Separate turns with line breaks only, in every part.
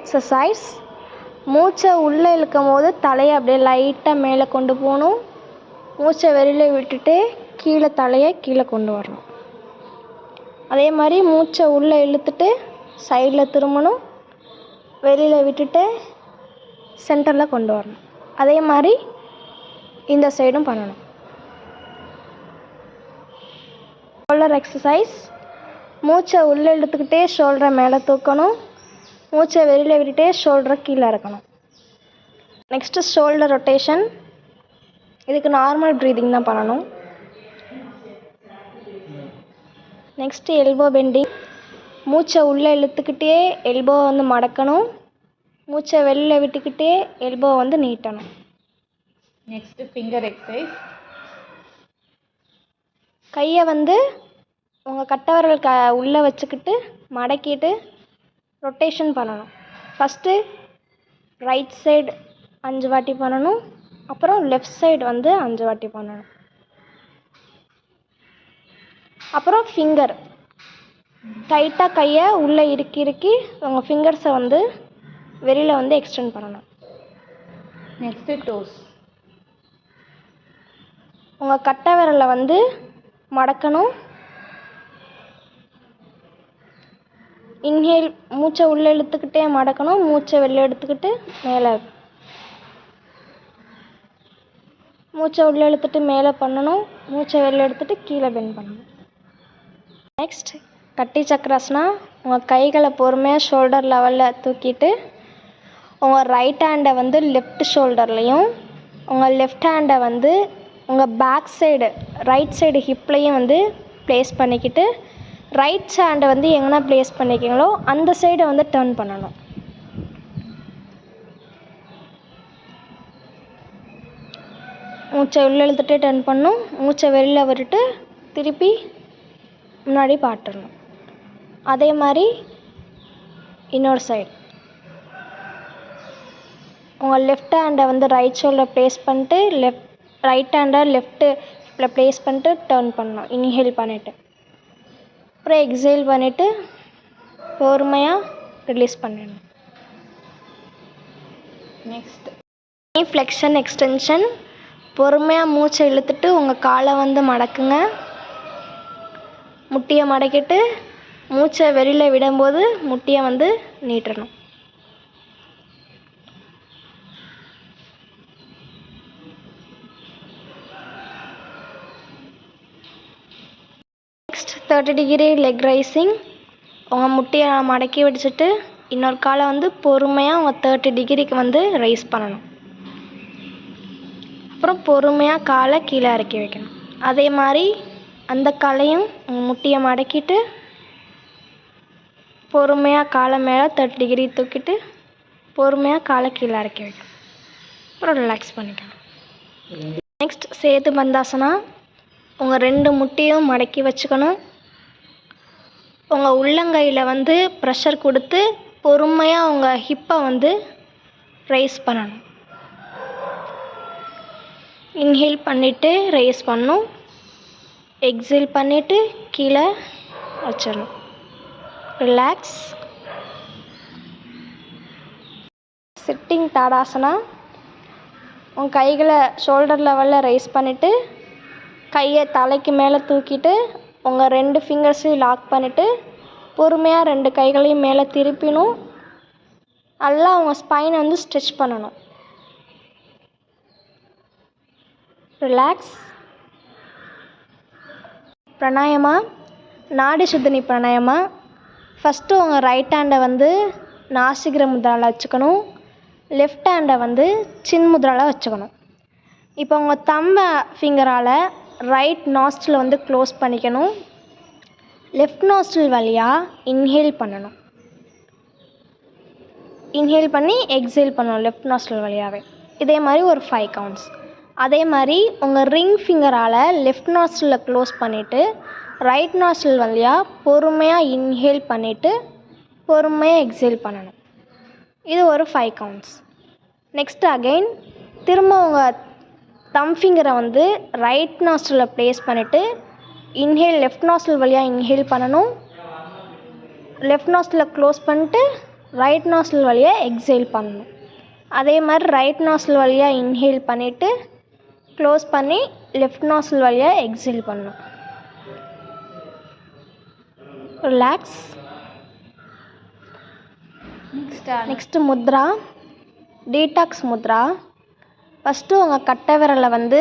Exercise. மூச்சை உள்ளே இழுக்கும் போது தலையை அப்படியே லைட்டாக மேலே கொண்டு போகணும். மூச்சை வெளியில் விட்டுட்டு தலையை கீழே கொண்டு வரணும். அதே மாதிரி மூச்சை உள்ளே இழுத்துட்டு சைடில் திரும்பணும், வெளியில் விட்டுட்டு சென்டரில் கொண்டு வரணும். அதே மாதிரி இந்த சைடும் பண்ணணும். Shoulder exercise. மூச்சை உள்ளே இழுத்துக்கிட்டே ஷோல்டரை மேலே தூக்கணும், மூச்சை வெளியில் விட்டுட்டே ஷோல்டரை கீழே இறக்கணும். Next shoulder rotation. இதுக்கு நார்மல் ப்ரீதிங் தான் பண்ணணும். Next elbow bending. மூச்சை உள்ளே இழுத்துக்கிட்டே எல்போவை வந்து மடக்கணும், மூச்சை வெளியில் விட்டுக்கிட்டே எல்போவை வந்து நீட்டணும்.
Next finger exercise.
கையை வந்து உங்கள் கட்டை விரல் உள்ளே வச்சுக்கிட்டு மடக்கிட்டு ரொட்டேஷன் பண்ணணும். ஃபஸ்ட்டு ரைட் சைடு 5 வாட்டி பண்ணணும், அப்புறம் லெஃப்ட் சைடு வந்து 5 வாட்டி பண்ணணும். அப்புறம் ஃபிங்கர் டைட்டாக கையை உள்ளே இறுக்கி உங்கள் ஃபிங்கர்ஸை வந்து வெளியில் வந்து எக்ஸ்டெண்ட் பண்ணணும்.
Next dose.
உங்கள் கட்டை விரலை வந்து மடக்கணும். இன்ஹேல், மூச்சை உள்ளே இழுத்துக்கிட்டே மடக்கணும், மூச்சை வெளியே எடுத்துக்கிட்டு மேலே, மூச்சை உள்ளே இழுத்துட்டு மேலே பண்ணணும், மூச்சை வெளியே எடுத்துகிட்டு கீழே பெண்ட் பண்ணணும். நெக்ஸ்ட் கட்டி சக்கராசனா. உங்கள் கைகளை பொறுமையாக ஷோல்டர் லெவலில் தூக்கிட்டு உங்கள் ரைட் ஹேண்டை வந்து லெஃப்ட் ஷோல்டர்லேயும் உங்கள் லெஃப்ட் ஹேண்டை வந்து உங்கள் பேக் சைடு ரைட் சைடு ஹிப்லையும் வந்து ப்ளேஸ் பண்ணிக்கிட்டு ரைட் ஹேண்டை வந்து எங்கன்னா ப்ளேஸ் பண்ணிக்கிங்களோ அந்த சைடை வந்து டர்ன் பண்ணணும். மூச்சை உள்ளே இழுத்துட்டே டர்ன் பண்ணணும், மூச்சை வெளியில் விட்டுட்டு திருப்பி முன்னாடி பாட்டுடணும். அதே மாதிரி இன்னொரு சைடு உங்கள் லெஃப்ட் ஹேண்டை வந்து ரைட் ஷோல்டர் ப்ளேஸ் பண்ணிட்டு ரைட் ஹேண்டை லெஃப்ட்டில் ப்ளேஸ் பண்ணிட்டு டர்ன் பண்ணணும். இன்ஹேல் பண்ணிவிட்டு அப்புறம் எக்ஸேல் பண்ணிவிட்டு பொறுமையாக ரிலீஸ் பண்ணிடணும்.
Next
flexion extension. பொறுமையாக மூச்சை இழுத்துட்டு உங்கள் காலை வந்து மடக்குங்க, முட்டியை மடக்கிட்டு மூச்சை வெளியில் விடும்போது முட்டியை வந்து நீட்டணும். Next 30 degree leg raising. உங்கள் முட்டியை மடக்கி வச்சுட்டு இன்னொரு காலை வந்து பொறுமையாக உங்கள் 30 டிகிரிக்கு வந்து ரைஸ் பண்ணணும். அப்புறம் பொறுமையாக காலை கீழே இறக்கி வைக்கணும். அதே மாதிரி அந்த காலையும் உங்கள் முட்டியை மடக்கிட்டு பொறுமையாக காலை மேலே 30 டிகிரி தூக்கிட்டு பொறுமையாக காலை கீழே இறக்கி வைக்கணும். அப்புறம் ரிலாக்ஸ் பண்ணிக்கணும். நெக்ஸ்ட் சேது பந்தாசனா. உங்கள் 2 முட்டியும் மடக்கி வச்சுக்கணும். உங்கள் உள்ளங்கையில் வந்து ப்ரெஷர் கொடுத்து பொறுமையாக உங்கள் ஹிப்பை வந்து ரைஸ் பண்ணணும். இன்ஹேல் பண்ணிவிட்டு ரைஸ் பண்ணணும், எக்ஸேல் பண்ணிவிட்டு கீழே வச்சிடணும். ரிலாக்ஸ். சிட்டிங் தாடாசனா. உங்கள் கைகளை ஷோல்டர் லெவலில் ரைஸ் பண்ணிவிட்டு கையை தலைக்கு மேலே தூக்கிட்டு உங்கள் 2 ஃபிங்கர்ஸையும் லாக் பண்ணிவிட்டு பொறுமையாக 2 கைகளையும் மேலே திருப்பினும் நல்லா உங்கள் ஸ்பைனை வந்து ஸ்ட்ரெச் பண்ணணும். ரிலாக்ஸ். பிராணாயாமா. நாடி சுத்தினி பிராணாயாமா. ஃபஸ்ட்டு உங்கள் ரைட் ஹேண்டை வந்து நாசிகிர முத்ராவில் வச்சுக்கணும், லெஃப்ட் ஹேண்டை வந்து சின் முத்ராவில் வச்சுக்கணும். இப்போ உங்கள் தம்ப ஃபிங்கரால் ரைட் நாஸ்ட்ரில் வந்து க்ளோஸ் பண்ணிக்கணும், லெஃப்ட் நாஸ்ட்ரில் வழியாக இன்ஹேல் பண்ணணும், இன்ஹேல் பண்ணி எக்ஸேல் பண்ணணும் லெஃப்ட் நாஸ்ட்ரில் வழியாகவே. இதே மாதிரி ஒரு 5 கவுண்ட்ஸ். அதே மாதிரி உங்கள் ரிங் ஃபிங்கரால் லெஃப்ட் நாஸ்ட்ரில் க்ளோஸ் பண்ணிவிட்டு ரைட் நாஸ்ட்ரில் வழியாக பொறுமையாக இன்ஹேல் பண்ணிவிட்டு பொறுமையாக எக்ஸேல் பண்ணணும். இது ஒரு 5 கவுண்ட்ஸ். நெக்ஸ்ட் அகைன் திரும்ப உங்கள் தம் ஃபிங்கரை வந்து ரைட் நாஸ்ட்ரில் ப்ளேஸ் பண்ணிவிட்டு இன்ஹேல் லெஃப்ட் நாஸ்ட்ரில் வழியாக இன்ஹேல் பண்ணணும், லெஃப்ட் நாஸ்ட்ரில் க்ளோஸ் பண்ணிட்டு ரைட் நாஸ்டில் வழியாக எக்ஸேல் பண்ணணும். அதே மாதிரி ரைட் நாஸ்டில் வழியாக இன்ஹேல் பண்ணிவிட்டு க்ளோஸ் பண்ணி லெஃப்ட் நாஸ்டில் வழியாக எக்ஸேல் பண்ணணும். Relax. Next Mudra, detox Mudra. First உங்கள் கட்டை விரலை வந்து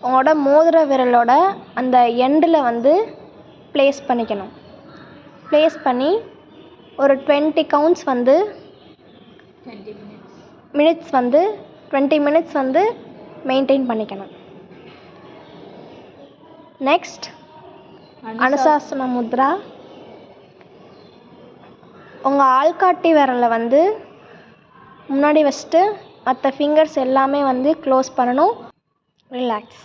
உங்களோட மோதிர விரலோட அந்த எண்டில் வந்து ப்ளேஸ் பண்ணிக்கணும். ப்ளேஸ் பண்ணி ஒரு 20 கவுண்ட்ஸ் வந்து 20 மினிட்ஸ் வந்து மெயின்டைன் பண்ணிக்கணும். நெக்ஸ்ட் அனுசாசன முத்ரா. உங்கள் ஆள்காட்டி விரலை வந்து முன்னாடி வச்சுட்டு மற்ற ஃபிங்கர்ஸ் எல்லாமே வந்து க்ளோஸ் பண்ணணும். ரிலாக்ஸ்.